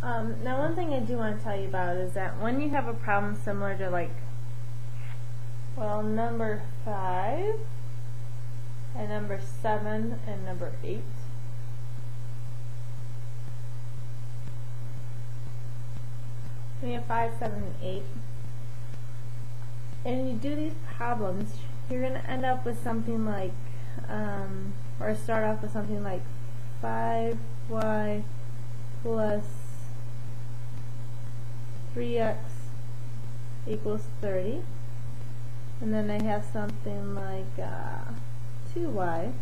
Now one thing I do want to tell you about is that when you have a problem similar to number 5 and number 7 and number 8, when you have 5, 7, and 8, and you do these problems, you're going to end up with something like, or start off with something like 5y plus 3x equals 30, and then I have something like 2y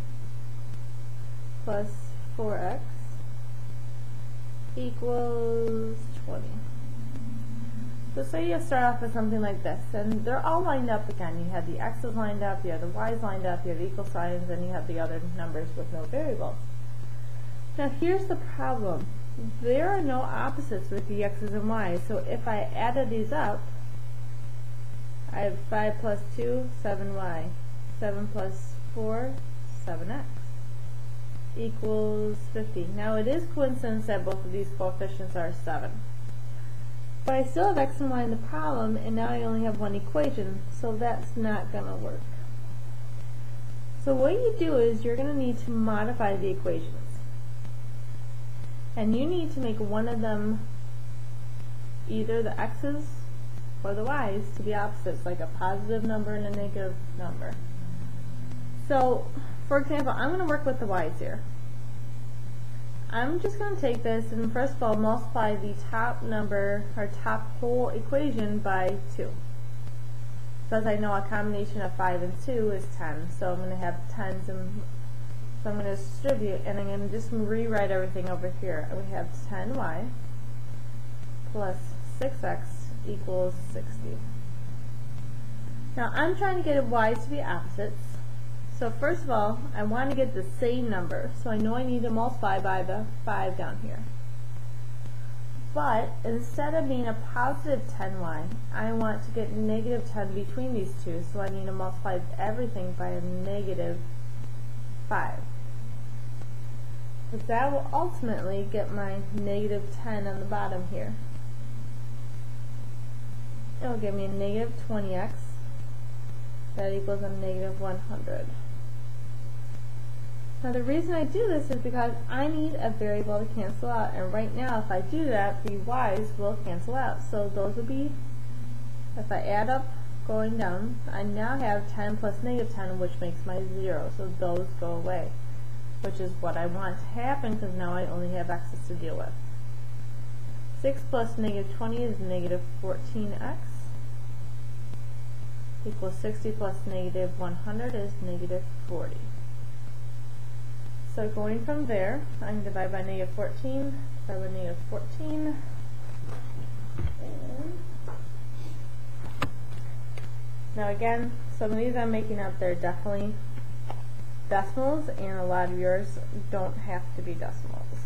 plus 4x equals 20. So say you start off with something like this, and they're all lined up again. You have the x's lined up, you have the y's lined up, you have equal signs, and you have the other numbers with no variables. Now here's the problem. There are no opposites with the x's and y's, so if I added these up, I have 5 plus 2, 7y, 7 plus 4, 7x, equals 50. Now it is coincidence that both of these coefficients are 7. But I still have x and y in the problem, and now I only have one equation, so that's not going to work. So what you do is you're going to need to modify the equations. And you need to make one of them, either the x's or the y's, to be opposites, like a positive number and a negative number. So, for example, I'm going to work with the y's here. I'm just going to take this and first of all multiply the top number, or top whole equation by 2. So as I know, a combination of 5 and 2 is 10. So I'm going to have 10s, and so I'm going to distribute, and I'm going to just rewrite everything over here. We have 10y plus 6x equals 60. Now I'm trying to get y's to be opposites. So first of all, I want to get the same number, so I know I need to multiply by the 5 down here. But instead of being a positive 10y, I want to get negative 10 between these two, so I need to multiply everything by a negative 5. But that will ultimately get my negative 10 on the bottom here. It will give me a negative 20x. That equals a negative 100. Now the reason I do this is because I need a variable to cancel out, and right now if I do that, the y's will cancel out. So those will be, if I add up going down, I now have 10 plus negative 10, which makes my 0, so those go away, which is what I want to happen because now I only have x's to deal with. 6 plus negative 20 is negative 14x, equals 60 plus negative 100 is negative 40. So going from there, I can divide by negative 14, divide by negative 14, and now again, some of these I'm making up, they're definitely decimals, and a lot of yours don't have to be decimals.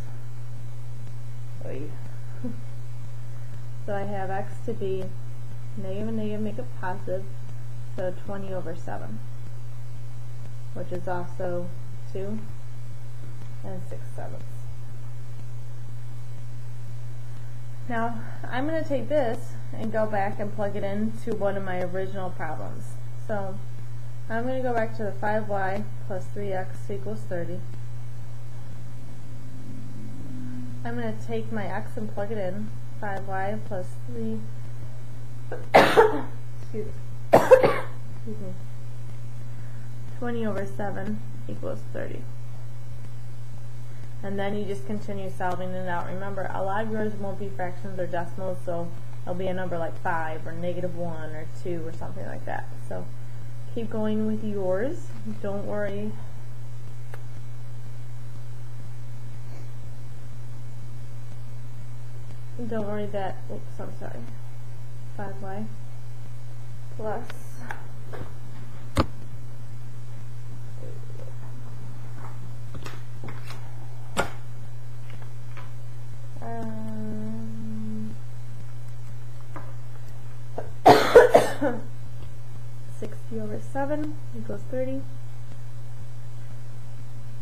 Oy. So I have x to be negative and negative make it positive, so 20 over 7, which is also 2 and 6/7. Now I'm going to take this and go back and plug it into one of my original problems. So I'm going to go back to the 5y plus 3x equals 30. I'm going to take my x and plug it in. 5y plus 3 excuse me, 20 over 7 equals 30. And then you just continue solving it out. Remember, a lot of yours won't be fractions or decimals, so it'll be a number like 5 or negative 1 or 2 or something like that. So keep going with yours. Don't worry. Don't worry that, oops, I'm sorry, 5y plus over 7 equals 30.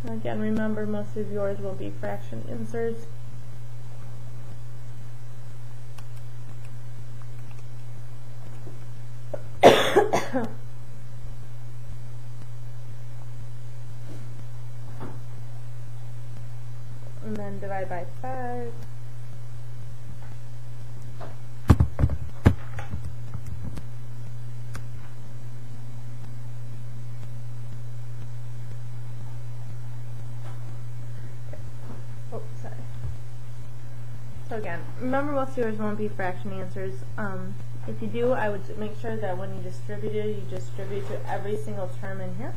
Again, remember, most of yours will be fraction inserts. And then divide by 5. Oh, sorry. So again, remember most of yours won't be fraction answers. If you do, I would make sure that when you distribute it, you distribute to every single term in here.